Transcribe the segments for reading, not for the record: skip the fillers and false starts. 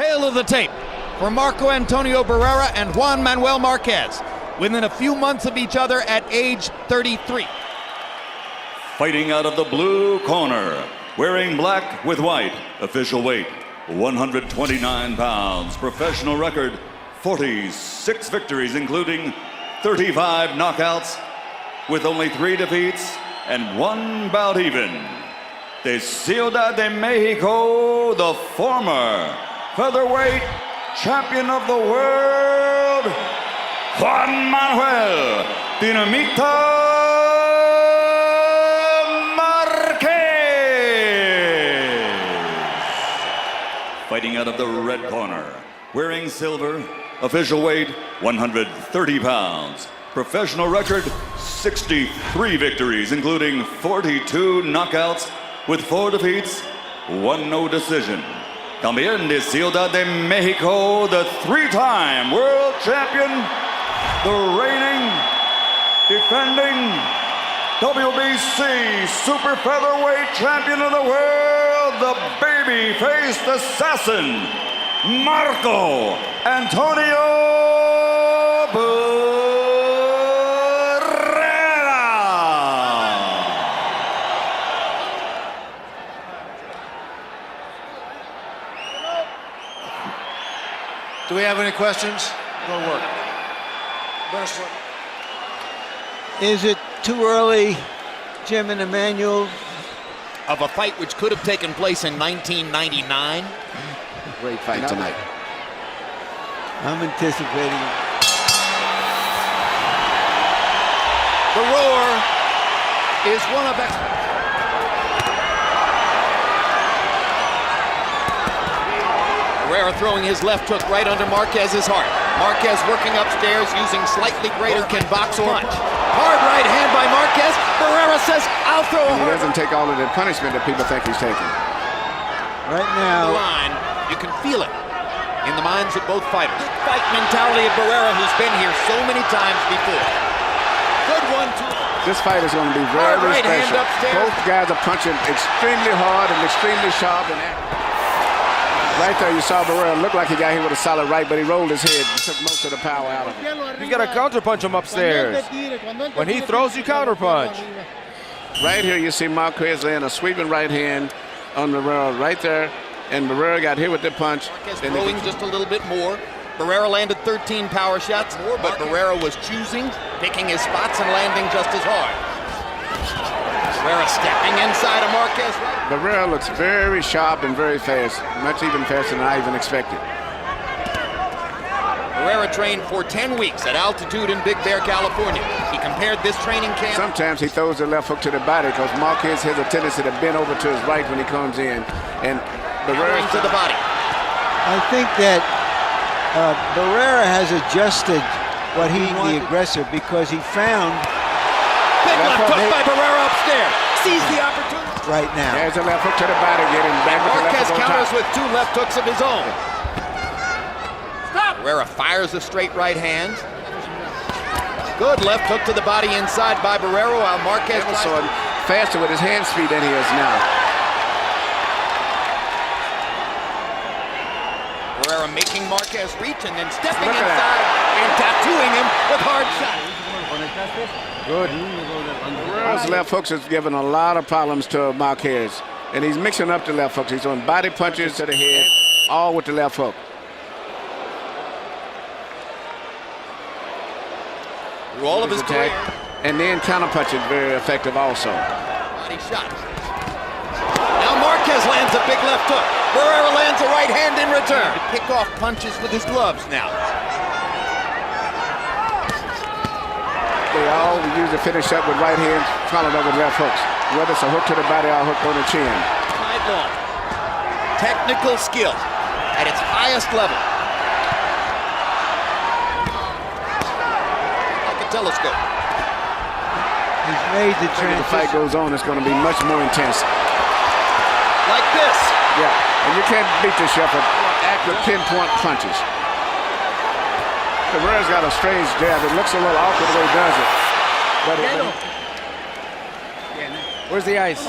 Tale of the tape for Marco Antonio Barrera and Juan Manuel Marquez, within a few months of each other at age 33. Fighting out of the blue corner, wearing black with white, official weight 129 pounds, professional record 46 victories, including 35 knockouts, with only 3 defeats and 1 bout even. De Ciudad de Mexico, the former featherweight champion of the world, Juan Manuel Dinamita Marquez. Fighting out of the red corner, wearing silver, official weight 130 pounds, professional record 63 victories, including 42 knockouts, with 4 defeats, 1 no decision. También de Ciudad de Mexico, the 3-time world champion, the reigning, defending WBC super featherweight champion of the world, the baby-faced assassin, Marco Antonio Barrera. Do we have any questions? Go work. Best one. Is it too early, Jim and Emmanuel? Of a fight which could have taken place in 1999. Great fight tonight. I'm anticipating. The roar is one of Barrera throwing his left hook right under Marquez's heart. Marquez working upstairs using slightly greater can box or punch. Hard right hand by Marquez. Barrera says, I'll throw a hard. He doesn't take all of the punishment that people think he's taking. Right now. The line, you can feel it in the minds of both fighters. Fight mentality of Barrera, who's been here so many times before. Good one, too. This fight is going to be very right special. Hand upstairs. Both guys are punching extremely hard and extremely sharp and accurate. Right there, you saw Barrera look like he got hit with a solid right, but he rolled his head and took most of the power out of it. You got to counterpunch him upstairs. When he throws, you counterpunch. Right here, you see Marquez laying a sweeping right hand on Barrera right there, and Barrera got hit with the punch. Marquez throwing just a little bit more. Barrera landed 13 power shots more, but Barrera was choosing, picking his spots, and landing just as hard. Barrera stepping inside of Marquez. Barrera looks very sharp and very fast, much even faster than I even expected. Barrera trained for 10 weeks at altitude in Big Bear, California. He compared this training camp. Sometimes he throws the left hook to the body because Marquez has a tendency to bend over to his right when he comes in, and Barrera to the body. I think that Barrera has adjusted what he wanted, the aggressor, because he found big left hook by Barrera upstairs. Sees the opportunity. Right now. There's a left hook to the body, getting back with the left Marquez hook on counters top. with 2 left hooks of his own. Stop. Barrera fires a straight right hand. Good left hook to the body inside by Barrera, while Marquez was so faster with his hand speed than he is now. Barrera making Marquez reach and then stepping inside and tattooing him with hard shots. Good. Barrera's left hooks has given a lot of problems to Marquez, and he's mixing up the left hooks. He's throwing body punches to the head, all with the left hook. Through all of his attack, and then counter punch is very effective also. Body shots. Now Marquez lands a big left hook. Barrera lands a right hand in return. To pick off punches with his gloves now. They all usually finish up with right hands, followed up with left hooks. Whether it's a hook to the body or a hook on the chin. Sidelong. Technical skill at its highest level. Like a telescope. He's made the transition. The fight goes on, it's going to be much more intense. Like this. Yeah, and you can't beat this shot with accurate pinpoint punches. Barrera's got a strange jab. It looks a little awkward the way he does it. But where's the ice?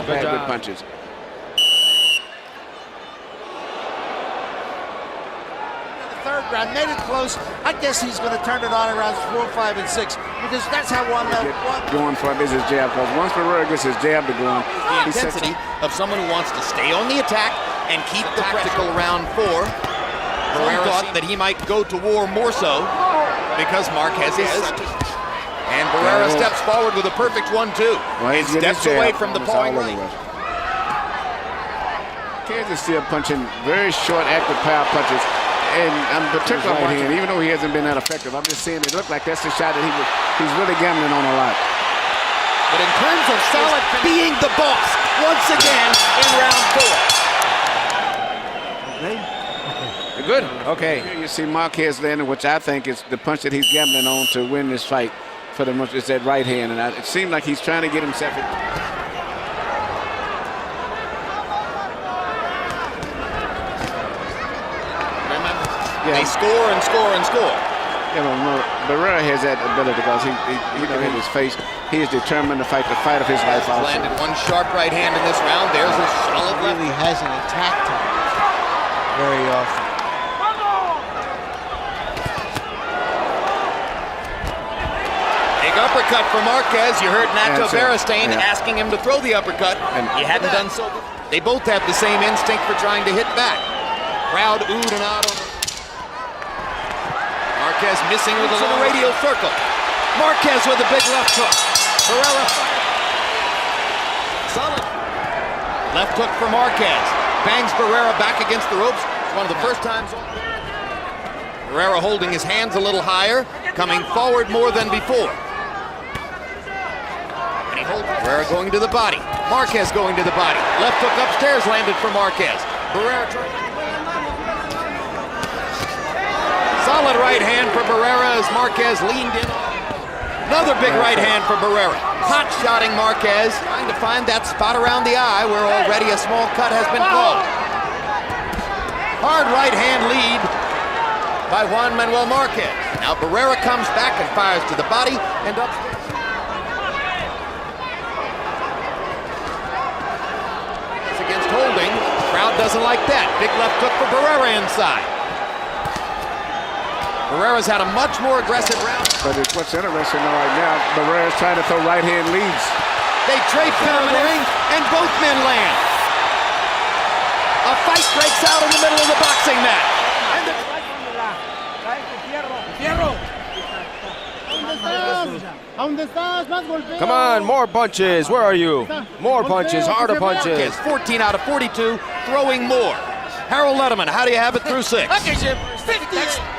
Bad good punches. round, made it close. I guess he's going to turn it on in rounds 4, 5, and 6 because that's how Juan Manuel going for him is his jab. Because once Barrera gets his jab to going, the intensity of someone who wants to stay on the attack and keep the tactical round 4. Barrera thought that he might go to war more so because Marquez is. And Barrera steps forward with a perfect 1-2 and steps away from the pawing range. Marquez is still punching very short, active power punches. And I'm particularly right hand, even though he hasn't been that effective. I'm just saying it looked like that's the shot that he's really gambling on a lot. But in terms of solid being the boss, once again in round 4. Good? Okay. Here you see Marquez landing, which I think is the punch that he's gambling on to win this fight. For the most, it's that right hand, and it seemed like he's trying to get himself in. They score and score and score. Yeah, but Barrera has that ability because he look at his face. He is determined to fight the fight of his life. He's landed one sharp right hand in this round. There's a solid left. He really hasn't attacked him very often. Uppercut for Marquez. You heard Nacho Beristain asking him to throw the uppercut. He hadn't done so. They both have the same instinct for trying to hit back. Crowd oohed and out on him. Marquez missing with a little radial circle. Marquez with a big left hook. Barrera. Solid. Left hook for Marquez. Bangs Barrera back against the ropes. It's one of the first times. Barrera holding his hands a little higher, coming forward more than before. Barrera going to the body. Marquez going to the body. Left hook upstairs landed for Marquez. Barrera trying. Solid right hand for Barrera as Marquez leaned in. Another big right hand for Barrera. Hot shotting Marquez, trying to find that spot around the eye where already a small cut has been called. Hard right hand lead by Juan Manuel Marquez. Now Barrera comes back and fires to the body and upstairs. Against holding, crowd doesn't like that. Big left hook for Barrera inside. Barrera's had a much more aggressive round. But what's interesting right now, Barrera's trying to throw right hand leads. They trape down the ring, and both men land. A fight breaks out in the middle of the boxing match. Come on, more punches. Where are you? More punches, harder punches. 14 out of 42, throwing more. Harold Letterman, how do you have it through 6? That's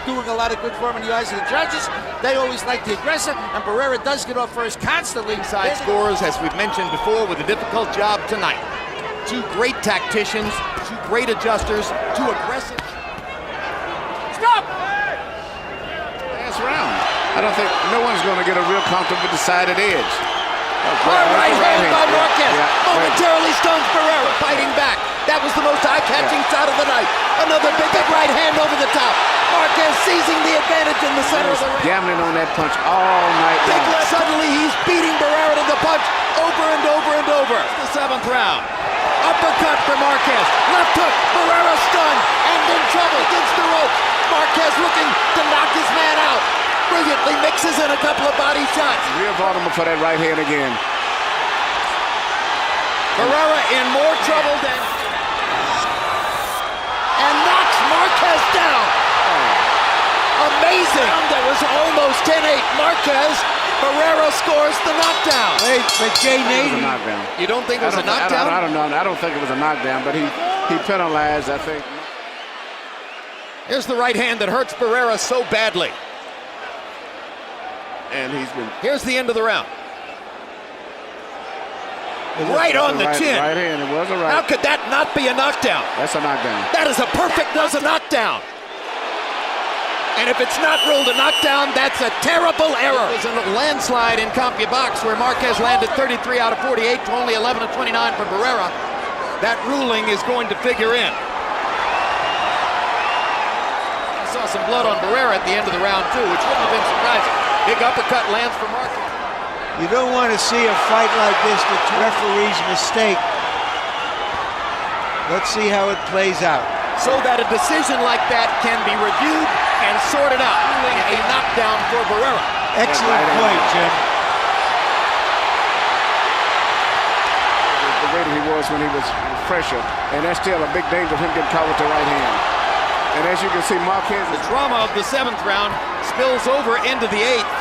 doing a lot of good for him in the eyes of the judges. They always like the aggressor, and Barrera does get off first constantly. Side scores, as we've mentioned before, with a difficult job tonight. Two great tacticians, two great adjusters, two aggressive. Stop! Last round. I don't think no one's going to get a real comfortable decided edge. Hard right hand by Marquez. Momentarily stuns Barrera, fighting back. That was the most eye-catching shot of the night. Another big right hand over the top. Marquez seizing the advantage in the center of the ring. Gambling on that punch all night long. Suddenly he's beating Barrera to the punch over and over and over. The 7th round. Uppercut for Marquez. Left hook. Barrera stunned and in trouble against the rope. Marquez looking to knock his man out. Brilliantly mixes in a couple of body shots. Real Baltimore for that right hand again. Barrera in more trouble than... and knocks Marquez down. Amazing. That was almost 10-8. Marquez. Barrera scores the knockdown. Wait, but Jay Nady. You don't think it was a knockdown? I don't know. I don't think it was a knockdown, but he penalized, I think. Here's the right hand that hurts Barrera so badly. And he's been... Here's the end of the round. Right on the chin. Right hand, it was a right. How could that not be a knockdown? That's a knockdown. That is a perfect, that's a knockdown. And if it's not ruled a knockdown, that's a terrible error. It was a landslide in CompuBox where Marquez landed 33 out of 48 to only 11 of 29 for Barrera. That ruling is going to figure in. I saw some blood on Barrera at the end of the round too, which wouldn't have been surprising. Big uppercut lands for Marquez. You don't want to see a fight like this with referee's mistake. Let's see how it plays out. So that a decision like that can be reviewed and sorted out. A knockdown for Barrera. Excellent point, Jim. The way that he was when he was fresher, and that's still a big danger of him getting caught with the right hand. And as you can see, Marquez The drama of the 7th round spills over into the 8th.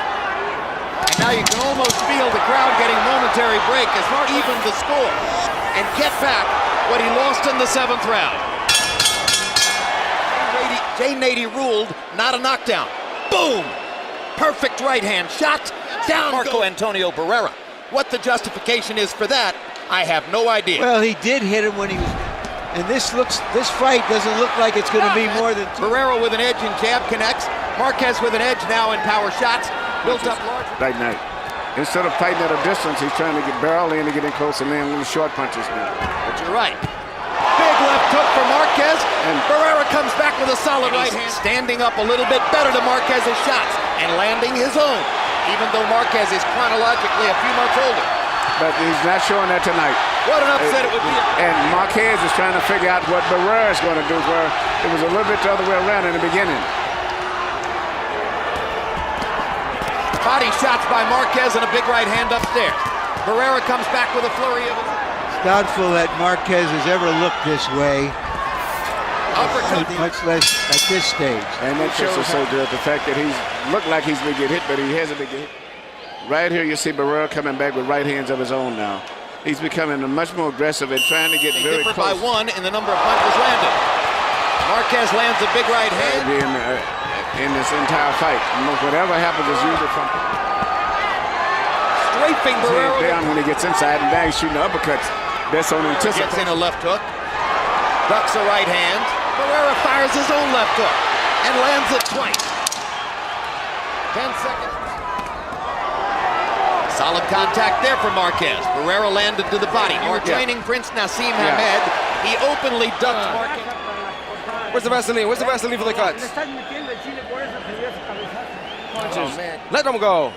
And now you can almost feel the crowd getting momentary break as Mark evens the score and get back what he lost in the 7th round. Jay Nady ruled not a knockdown. Boom! Perfect right hand shot down Marco Antonio Barrera. What the justification is for that, I have no idea. Well, he did hit him when he was, and this fight doesn't look like it's going to be more than two. Barrera with an edge in jab connects. Marquez with an edge now in power shots. Built up large. right now. Instead of fighting at a distance, he's trying to barrel in and get in close and land little short punches now. But you're right. Big left hook for Marquez, and Barrera comes back with a solid right hand. Standing up a little bit better to Marquez's shots and landing his own, even though Marquez is chronologically a few months older. But he's not showing that tonight. What an upset it would be. And Marquez is trying to figure out what Barrera is going to do, where it was a little bit the other way around in the beginning. Body shots by Marquez and a big right hand upstairs. Barrera comes back with a flurry of... Doubtful that Marquez has ever looked this way, uppercut. much less at this stage. And that shows so good, the fact that he's looked like he's going to get hit, but he hasn't been get hit. Right here you see Barrera coming back with right hands of his own now. He's becoming much more aggressive and trying to get very close. By one in the number of punches landed. Marquez lands a big right hand. In this entire fight. Whatever happens is usually from... Strafing Barrera. Down when he gets inside, and now he's shooting uppercuts. That's on anticipation. Gets in a left hook. Ducks a right hand. Barrera fires his own left hook and lands it twice. 10 seconds. Solid contact there for Marquez. Barrera landed to the body. You were training Prince Nassim Hamed. He openly ducked Marquez. Where's the Vaseline? Where's the Vaseline for the cuts? Oh, man. Let them go.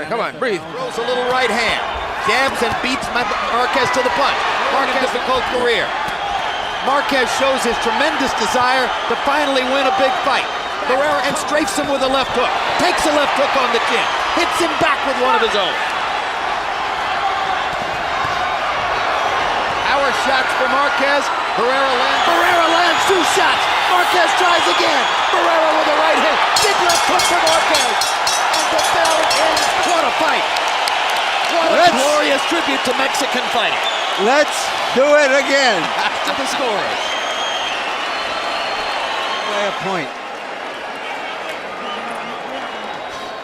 Come on, breathe. Throws a little right hand. Jabs and beats Marquez to the punch. Marquez difficult career. Marquez shows his tremendous desire to finally win a big fight. Barrera and strafes him with a left hook. Takes a left hook on the chin. Hits him back with one of his own. Power shots for Marquez. Barrera lands two shots. Marquez tries again. Barrera with a right hand. Big left hook for Marquez. And the bell ends. What a fight. What a glorious tribute to Mexican fighting. Let's do it again. To the scores. By a point.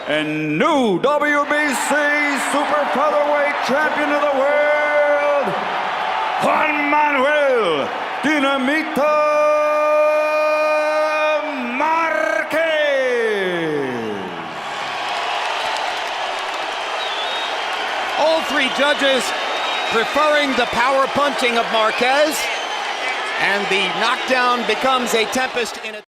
And new WBC Super Featherweight Champion of the World, Juan Manuel Dinamita Marquez. All three judges preferring the power punching of Marquez, and the knockdown becomes a tempest in a...